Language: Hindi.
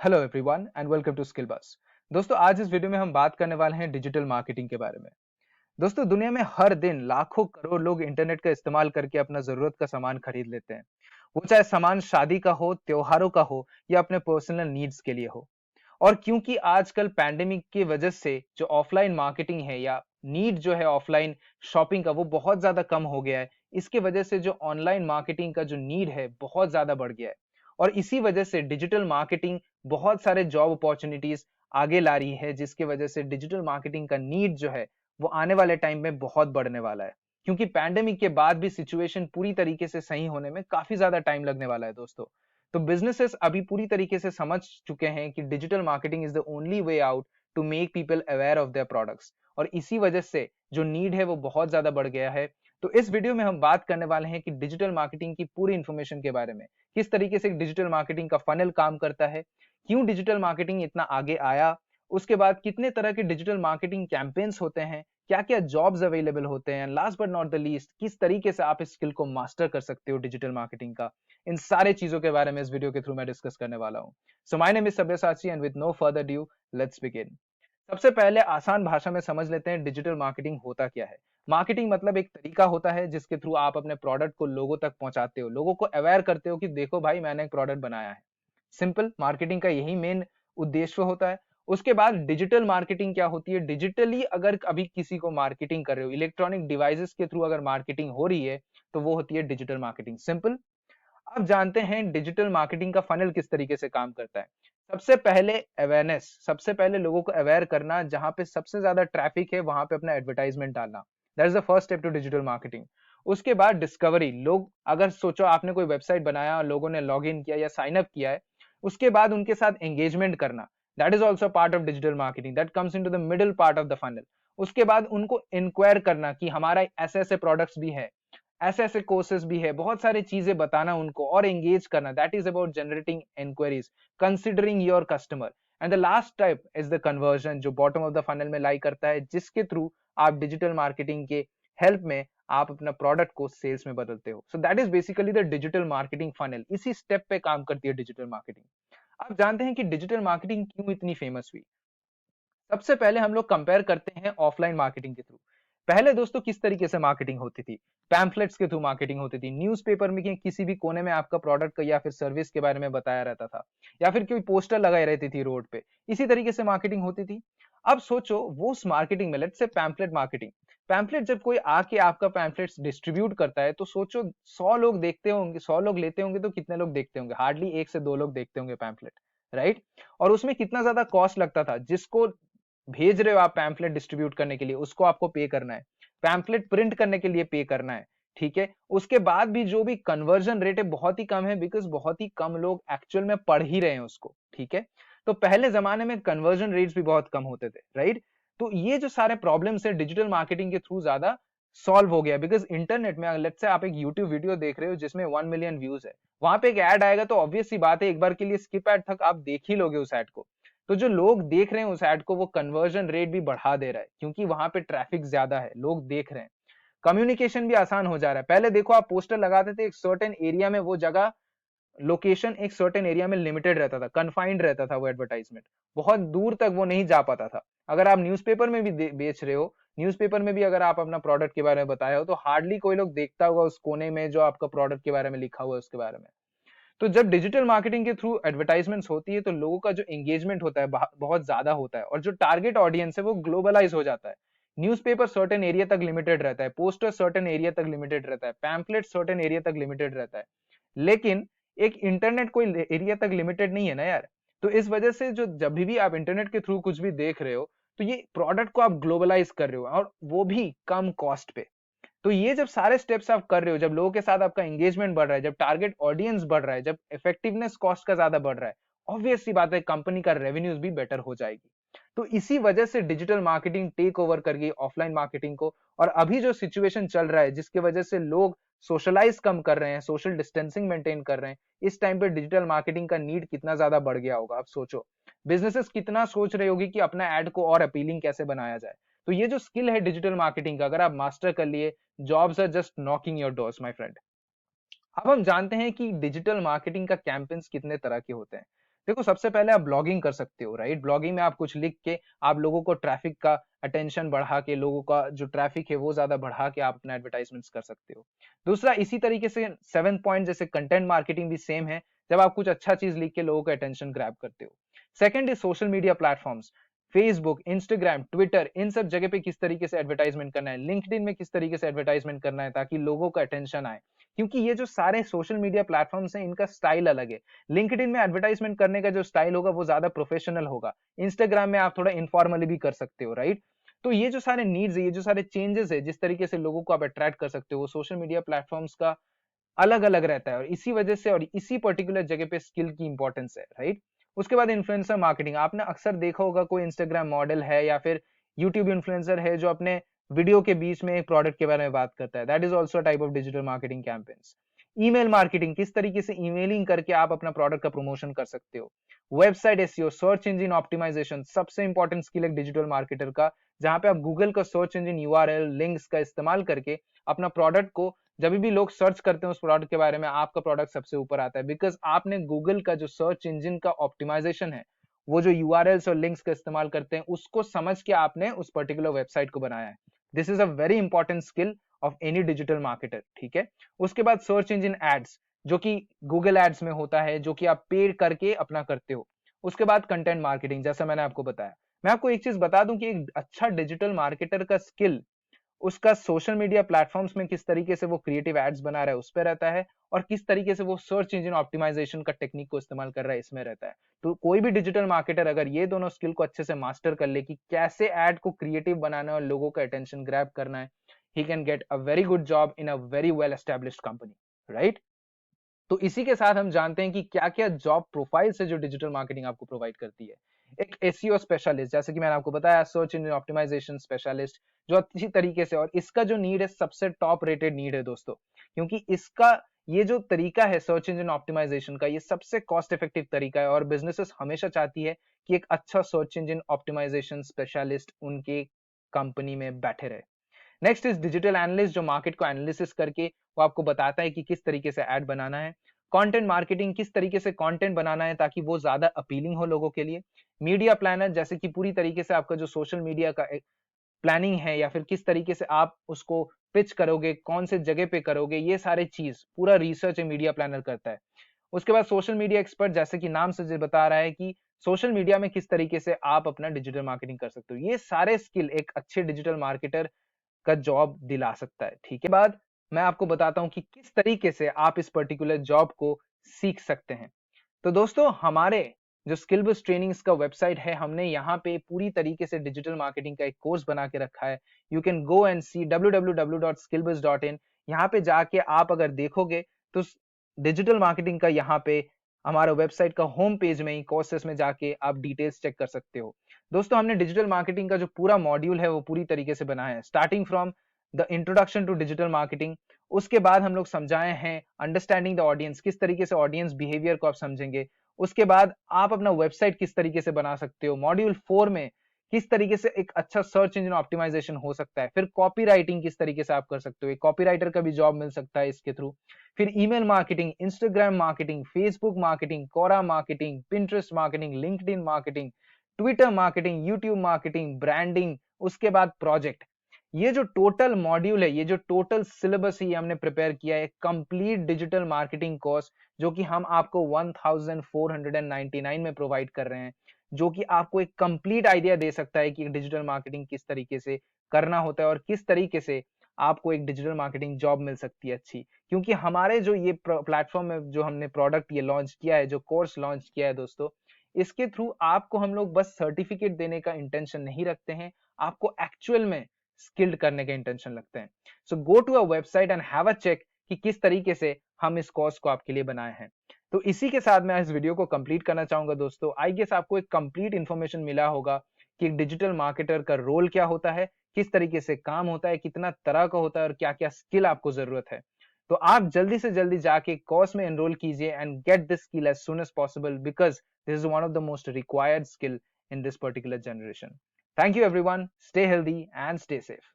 Hello everyone and welcome to skill bus. दोस्तों, आज इस वीडियो में हम बात करने वाले हैं डिजिटल मार्केटिंग के बारे में। दोस्तों, दुनिया में हर दिन लाखों करोड़ लोग इंटरनेट का इस्तेमाल करके अपना जरूरत का सामान खरीद लेते हैं। वो चाहे सामान शादी का हो, त्योहारों का हो या अपने पर्सनल नीड्स के लिए हो। और क्योंकि आजकल पैंडेमिक की वजह से जो ऑफलाइन मार्केटिंग है या नीड जो है ऑफलाइन शॉपिंग का, वो बहुत ज्यादा कम हो गया है। इसके वजह से जो ऑनलाइन मार्केटिंग का जो नीड है बहुत ज्यादा बढ़ गया है। और इसी वजह से डिजिटल मार्केटिंग बहुत सारे जॉब अपॉर्चुनिटीज आगे ला रही है, जिसकी वजह से डिजिटल मार्केटिंग का नीड जो है वो आने वाले टाइम में बहुत बढ़ने वाला है। क्योंकि पैंडेमिक के बाद भी सिचुएशन पूरी तरीके से सही होने में काफी ज्यादा टाइम लगने वाला है दोस्तों। तो बिजनेसेस अभी पूरी तरीके से समझ चुके हैं कि digital marketing is the only way out to make people aware of their products. और इसी वजह से जो नीड है वो बहुत ज्यादा बढ़ गया है। तो इस वीडियो में हम बात करने वाले हैं कि डिजिटल मार्केटिंग की पूरी इंफॉर्मेशन के बारे में, किस तरीके से डिजिटल मार्केटिंग का फनल काम करता है, क्यों डिजिटल मार्केटिंग इतना आगे आया, उसके बाद कितने तरह के डिजिटल मार्केटिंग कैंपेन्स होते हैं, क्या क्या जॉब्स अवेलेबल होते हैं, last but not the least किस तरीके से आप इस स्किल को मास्टर कर सकते हो डिजिटल मार्केटिंग का। इन सारे चीजों के बारे में इस वीडियो के थ्रू मैं डिस्कस करने वाला हूं। So my name is Sabyasachi and with no further due let's begin. सबसे पहले आसान भाषा में समझ लेते हैं डिजिटल मार्केटिंग होता क्या है। मार्केटिंग मतलब एक तरीका होता है जिसके थ्रू आप अपने प्रोडक्ट को लोगों तक पहुंचाते हो, लोगों को अवेयर करते हो कि देखो भाई, मैंने एक प्रोडक्ट बनाया है। सिंपल, मार्केटिंग का यही मेन उद्देश्य होता है। उसके बाद डिजिटल मार्केटिंग क्या होती है? डिजिटली अगर अभी किसी को मार्केटिंग कर रहे हो, इलेक्ट्रॉनिक डिवाइसेस के थ्रू अगर मार्केटिंग हो रही है, तो वो होती है डिजिटल मार्केटिंग। सिंपल। अब जानते हैं डिजिटल मार्केटिंग का फनल किस तरीके से काम करता है। सबसे पहले अवेयरनेस, सबसे पहले लोगों को अवेयर करना, जहां पे सबसे ज्यादा ट्रैफिक है वहां पे अपना एडवर्टाइजमेंट डालना। That is the first step to digital marketing. उसके बाद डिस्कवरी, लोग अगर सोचो आपने कोई वेबसाइट बनाया, लोगों ने लॉग इन किया या साइन अप किया है, उसके बाद उनके साथ एंगेजमेंट करना। That is also part of digital marketing, that comes into the middle part of the funnel. उसके बाद उनको इंक्वायर करना कि हमारा ऐसे ऐसे प्रोडक्ट्स भी है, ऐसे ऐसे कोर्सेज भी है, बहुत सारी चीजें बताना उनको और एंगेज करना। That is about generating inquiries, considering your customer. And the last type is the conversion, जो बॉटम ऑफ द फनल में लाई करता है, जिसके थ्रू आप डिजिटल मार्केटिंग के हेल्प में आप अपना प्रोडक्ट को सेल्स में बदलते हो। So that is basically the digital marketing funnel. इसी स्टेप पे काम करती है डिजिटल मार्केटिंग। आप जानते हैं कि डिजिटल मार्केटिंग क्यों इतनी फेमस हुई? सबसे पहले हम लोग कंपेयर करते हैं ऑफलाइन मार्केटिंग के थ्रू। पहले दोस्तों किस तरीके से मार्केटिंग होती थी? पैम्फलेट्स के थ्रू मार्केटिंग होती थी, न्यूज़पेपर में किसी भी कोने में आपका प्रोडक्ट का या फिर सर्विस के बारे में बताया रहता था, या फिर कोई पोस्टर लगाई रहती थी रोड पे। इसी तरीके से मार्केटिंग होती थी। अब सोचो वो उस मार्केटिंग में, let's say pamphlet marketing, pamphlet जब कोई आके आपका पैम्फलेट्स डिस्ट्रीब्यूट करता है, तो सोचो 100 लोग देखते होंगे, 100 लोग लेते होंगे तो कितने लोग देखते होंगे? हार्डली 1 से 2 लोग देखते होंगे पैम्फलेट, राइट? और उसमें कितना ज्यादा कॉस्ट लगता था? जिसको भेज रहे हो आप पैम्फलेट डिस्ट्रीब्यूट करने के लिए, उसको आपको पे करना है। पैम्फलेट प्रिंट करने के लिए पे करना है। ठीक है। उसके बाद भी जो भी कन्वर्जन रेट है बहुत ही कम है, बिकॉज बहुत ही कम लोग एक्चुअल में पढ़ ही रहे हैं उसको। ठीक है। तो पहले जमाने में कन्वर्जन रेट्स भी बहुत कम होते थे, राइट? तो ये जो सारे प्रॉब्लम्स है डिजिटल मार्केटिंग के थ्रू ज्यादा सॉल्व हो गया। बिकॉज इंटरनेट में लेट्स से आप एक यूट्यूब वीडियो देख रहे हो जिसमें 1 मिलियन व्यूज है, वहां पे एक ऐड आएगा तो ऑब्वियस सी बात है, एक बार के लिए स्किप ऐड तक आप देख ही लोगे उस ऐड को। तो जो लोग देख रहे हैं उस ऐड को, वो कन्वर्जन रेट भी बढ़ा दे रहा है, क्योंकि वहां पे ट्रैफिक ज्यादा है, लोग देख रहे हैं। कम्युनिकेशन भी आसान हो जा रहा है। पहले देखो आप पोस्टर लगाते थे एक सर्टेन एरिया में, वो जगह, लोकेशन एक सर्टेन एरिया में लिमिटेड रहता था, कन्फाइंड रहता था वो एडवर्टाइजमेंट, बहुत दूर तक वो नहीं जा पाता था। अगर आप न्यूज़पेपर में भी बेच रहे हो, न्यूज़पेपर में भी अगर आप अपना प्रोडक्ट के बारे में बताए हो, तो हार्डली कोई लोग देखता होगा उस कोने में जो आपका प्रोडक्ट के बारे में लिखा हुआ है उसके बारे में। तो जब डिजिटल मार्केटिंग के थ्रू एडवर्टाइजमेंट्स होती है, तो लोगों का जो एंगेजमेंट होता है बहुत ज्यादा होता है, और जो टारगेट ऑडियंस है वो ग्लोबलाइज हो जाता है। न्यूज़पेपर सर्टेन एरिया तक लिमिटेड रहता है, पोस्टर सर्टेन एरिया तक लिमिटेड रहता है, पैम्पलेट सर्टेन एरिया तक लिमिटेड रहता है। लेकिन एक इंटरनेट कोई एरिया तक लिमिटेड नहीं है ना यार। तो इस वजह से जो जब भी आप इंटरनेट के थ्रू कुछ भी देख रहे हो, तो ये प्रोडक्ट को आप ग्लोबलाइज कर रहे हो, और वो भी कम कॉस्ट पे। तो ये जब सारे स्टेप्स आप कर रहे हो, जब लोगों के साथ आपका एंगेजमेंट बढ़ रहा है, जब टारगेट ऑडियंस बढ़ रहा है, जब इफेक्टिवनेस कॉस्ट का ज्यादा बढ़ रहा है, ऑब्वियस सी बात है कंपनी का रेवेन्यूज भी बेटर हो जाएगी। तो इसी वजह से डिजिटल मार्केटिंग टेक ओवर कर गई ऑफलाइन मार्केटिंग को। और अभी जो सिचुएशन चल रहा है, जिसकी वजह से लोग सोशलाइज कम कर रहे हैं, सोशल डिस्टेंसिंग मेंटेन कर रहे हैं, इस टाइम पे डिजिटल मार्केटिंग का नीड कितना ज्यादा बढ़ गया होगा। आप सोचो, बिजनेसेस कितना सोच रहे होगी कि अपना एड को और अपीलिंग कैसे बनाया जाए। तो ये जो स्किल है डिजिटल मार्केटिंग का, अगर आप मास्टर कर लिए, jobs are just knocking your doors my friend. अब हम जानते हैं कि डिजिटल मार्केटिंग का कैंपेन्स कितने तरह के होते हैं। देखो सबसे पहले आप ब्लॉगिंग कर सकते हो, राइट? ब्लॉगिंग में आप कुछ लिख के आप लोगों को ट्रैफिक का अटेंशन बढ़ा के, लोगों का जो ट्रैफिक है वो ज्यादा बढ़ा के आप अपना एडवर्टाइजमेंट्स कर सकते हो। दूसरा इसी तरीके से 7 पॉइंट जैसे कंटेंट मार्केटिंग भी सेम है, जब आप कुछ अच्छा चीज लिख के लोगों का अटेंशन ग्रैब करते हो। Second is social media platforms, Facebook, Instagram, Twitter, इन सब जगह पे किस तरीके से एडवर्टाइजमेंट करना है, लिंक्डइन में किस तरीके से एडवर्टाइजमेंट करना है ताकि लोगों का अटेंशन आए। क्योंकि ये जो सारे सोशल मीडिया प्लेटफॉर्म्स हैं इनका स्टाइल अलग है। लिंक्डइन में एडवर्टाइजमेंट करने का जो स्टाइल होगा वो ज्यादा प्रोफेशनल होगा, इंस्टाग्राम में आप थोड़ा इनफॉर्मली भी कर सकते हो, राइट? तो ये जो सारे नीड्स है, ये जो सारे चेंजेस है, जिस तरीके से लोगों को आप अट्रैक्ट कर सकते हो, वो सोशल मीडिया प्लेटफॉर्म्स का अलग अलग रहता है, और इसी वजह से और इसी पर्टिकुलर जगह पे स्किल की इंपॉर्टेंस है, राइट? उसके बाद इन्फ्लुएंसर मार्केटिंग, आपने अक्सर देखा होगा कोई इंस्टाग्राम मॉडल है या फिर यूट्यूब इन्फ्लुएंसर है जो अपने वीडियो के बीच में एक प्रोडक्ट के बारे में बात करता है, that is also type of digital marketing campaigns. Email marketing, किस तरीके से ईमेलिंग करके आप अपना प्रोडक्ट का प्रमोशन कर सकते हो। Website SEO, search engine optimization, सबसे इंपॉर्टेंट स्किल एक डिजिटल मार्केटर का, जहां पे आप गूगल का सर्च इंजन यूआरएल लिंक्स का इस्तेमाल करके अपना प्रोडक्ट को, जब भी लोग सर्च करते हैं उस प्रोडक्ट के बारे में, आपका प्रोडक्ट सबसे ऊपर आता है, बिकॉज आपने गूगल का जो सर्च इंजन का ऑप्टिमाइजेशन है, वो जो यूआरएल्स और लिंक्स का इस्तेमाल करते हैं उसको समझ के आपने उस पर्टिकुलर वेबसाइट को बनाया है। This is a very important skill of any digital marketer, ठीक है? उसके बाद सर्च इंजन एड्स, जो कि गूगल एड्स में होता है, जो कि आप पेड करके अपना करते हो। उसके बाद कंटेंट मार्केटिंग, जैसा मैंने आपको बताया। मैं आपको एक चीज बता दूं कि एक अच्छा डिजिटल मार्केटर का स्किल उसका सोशल मीडिया प्लेटफॉर्म्स में किस तरीके से वो क्रिएटिव एड्स बना रहा है उस पे रहता है, और किस तरीके से वो सर्च इंजन ऑप्टिमाइजेशन का टेक्निक को इस्तेमाल कर रहा है इसमें रहता है। तो कोई भी डिजिटल मार्केटर अगर ये दोनों स्किल को अच्छे से मास्टर कर ले कि कैसे एड को क्रिएटिव बनाना है और लोगों का अटेंशन ग्रैब करना है, he can get a very good job in a very well established company, right? तो इसी के साथ हम जानते हैं कि क्या-क्या जॉब प्रोफाइल्स है जो डिजिटल मार्केटिंग आपको प्रोवाइड करती है। एक एसईओ स्पेशलिस्ट, जैसे कि मैंने आपको बताया, सर्च इंजन ऑप्टिमाइजेशन स्पेशलिस्ट, जो अच्छी तरीके से, और इसका जो नीड है सबसे टॉप रेटेड नीड है दोस्तों, क्योंकि इसका ये जो तरीका है सर्च इंजन ऑप्टिमाइजेशन का, ये सबसे कॉस्ट इफेक्टिव तरीका है, और बिजनेसेस हमेशा चाहती है कि एक अच्छा सर्च इंजन ऑप्टिमाइजेशन स्पेशलिस्ट उनके कंपनी में बैठे रहे। नेक्स्ट इज डिजिटल एनालिस्ट, जो मार्केट को एनालिसिस करके वो आपको बताता है कि किस तरीके से ऐड बनाना है। कंटेंट मार्केटिंग, किस तरीके से कंटेंट बनाना है ताकि वो ज्यादा अपीलिंग हो लोगों के लिए। मीडिया प्लानर, जैसे कि पूरी तरीके से आपका जो सोशल मीडिया का प्लानिंग है, या फिर किस तरीके से आप उसको पिच करोगे, कौन से जगह पे करोगे, ये सारे चीज पूरा रिसर्च मीडिया प्लानर करता है। उसके बाद सोशल मीडिया एक्सपर्ट, जैसे कि नाम से बता रहा है कि सोशल मीडिया में किस तरीके से आप अपना डिजिटल मार्केटिंग कर सकते हो। ये सारे स्किल एक अच्छे डिजिटल मार्केटर का जॉब दिला सकता है, ठीक है? बाद मैं आपको बताता हूं कि किस तरीके से आप इस पर्टिकुलर जॉब को सीख सकते हैं। तो दोस्तों, हमारे जो स्किल बुस्ट ट्रेनिंग्स का वेबसाइट है, हमने यहाँ पे पूरी तरीके से डिजिटल मार्केटिंग का एक कोर्स बना के रखा है। You can go and see www.skillbuzz.in। यहाँ पे जाके आप अगर देखोगे तो डिजिटल मार्केटिंग का यहाँ पे हमारा वेबसाइट का होम पेज में ही कोर्सेस में जाके आप डिटेल्स चेक कर सकते हो। दोस्तों, हमने डिजिटल मार्केटिंग का जो पूरा मॉड्यूल है वो पूरी तरीके से बनाया है, starting from the introduction to digital marketing. उसके बाद हम लोग समझाए हैं अंडरस्टैंडिंग द ऑडियंस, किस तरीके से ऑडियंस बिहेवियर को आप समझेंगे। उसके बाद आप अपना वेबसाइट किस तरीके से बना सकते हो। मॉड्यूल 4 में किस तरीके से एक अच्छा सर्च इंजन ऑप्टिमाइजेशन हो सकता है। फिर कॉपी राइटिंग किस तरीके से आप कर सकते हो, एक कॉपी राइटर का भी जॉब मिल सकता है इसके थ्रू। फिर email marketing, Instagram marketing, Facebook marketing, Quora marketing, Pinterest marketing, LinkedIn marketing, Twitter marketing, YouTube marketing, branding, उसके बाद प्रोजेक्ट। ये जो टोटल मॉड्यूल है, ये जो टोटल सिलेबस है, ये हमने प्रिपेयर किया है कंप्लीट डिजिटल मार्केटिंग कोर्स, जो कि हम आपको 1499 में प्रोवाइड कर रहे हैं, जो कि आपको एक कंप्लीट आइडिया दे सकता है कि डिजिटल मार्केटिंग किस तरीके से करना होता है और किस तरीके से आपको एक डिजिटल मार्केटिंग जॉब मिल सकती है अच्छी। क्योंकि हमारे जो ये प्लेटफॉर्म में जो हमने प्रोडक्ट ये लॉन्च किया है, जो कोर्स लॉन्च किया है दोस्तों, इसके थ्रू आपको हम लोग बस सर्टिफिकेट देने का इंटेंशन नहीं रखते हैं, आपको एक्चुअल में स्किल्ड करने का इंटेंशन लगते हैं। So go to a website and have a check कि किस तरीके से हम इस कोर्स को आपके लिए बनाए हैं। तो इसी के साथ मैं इस वीडियो को कंप्लीट करना चाहूंगा दोस्तों। आई गेस आपको एक कंप्लीट इंफॉर्मेशन मिला होगा कि एक डिजिटल मार्केटर का रोल क्या होता है, किस तरीके से काम होता है, कितना तरह का होता है और क्या क्या स्किल आपको जरूरत है। तो आप जल्दी से जल्दी जाके कोर्स में एनरोल कीजिए and get this skill as soon as possible, because this is one of the most required skill in this particular generation. Thank you everyone. Stay healthy and stay safe.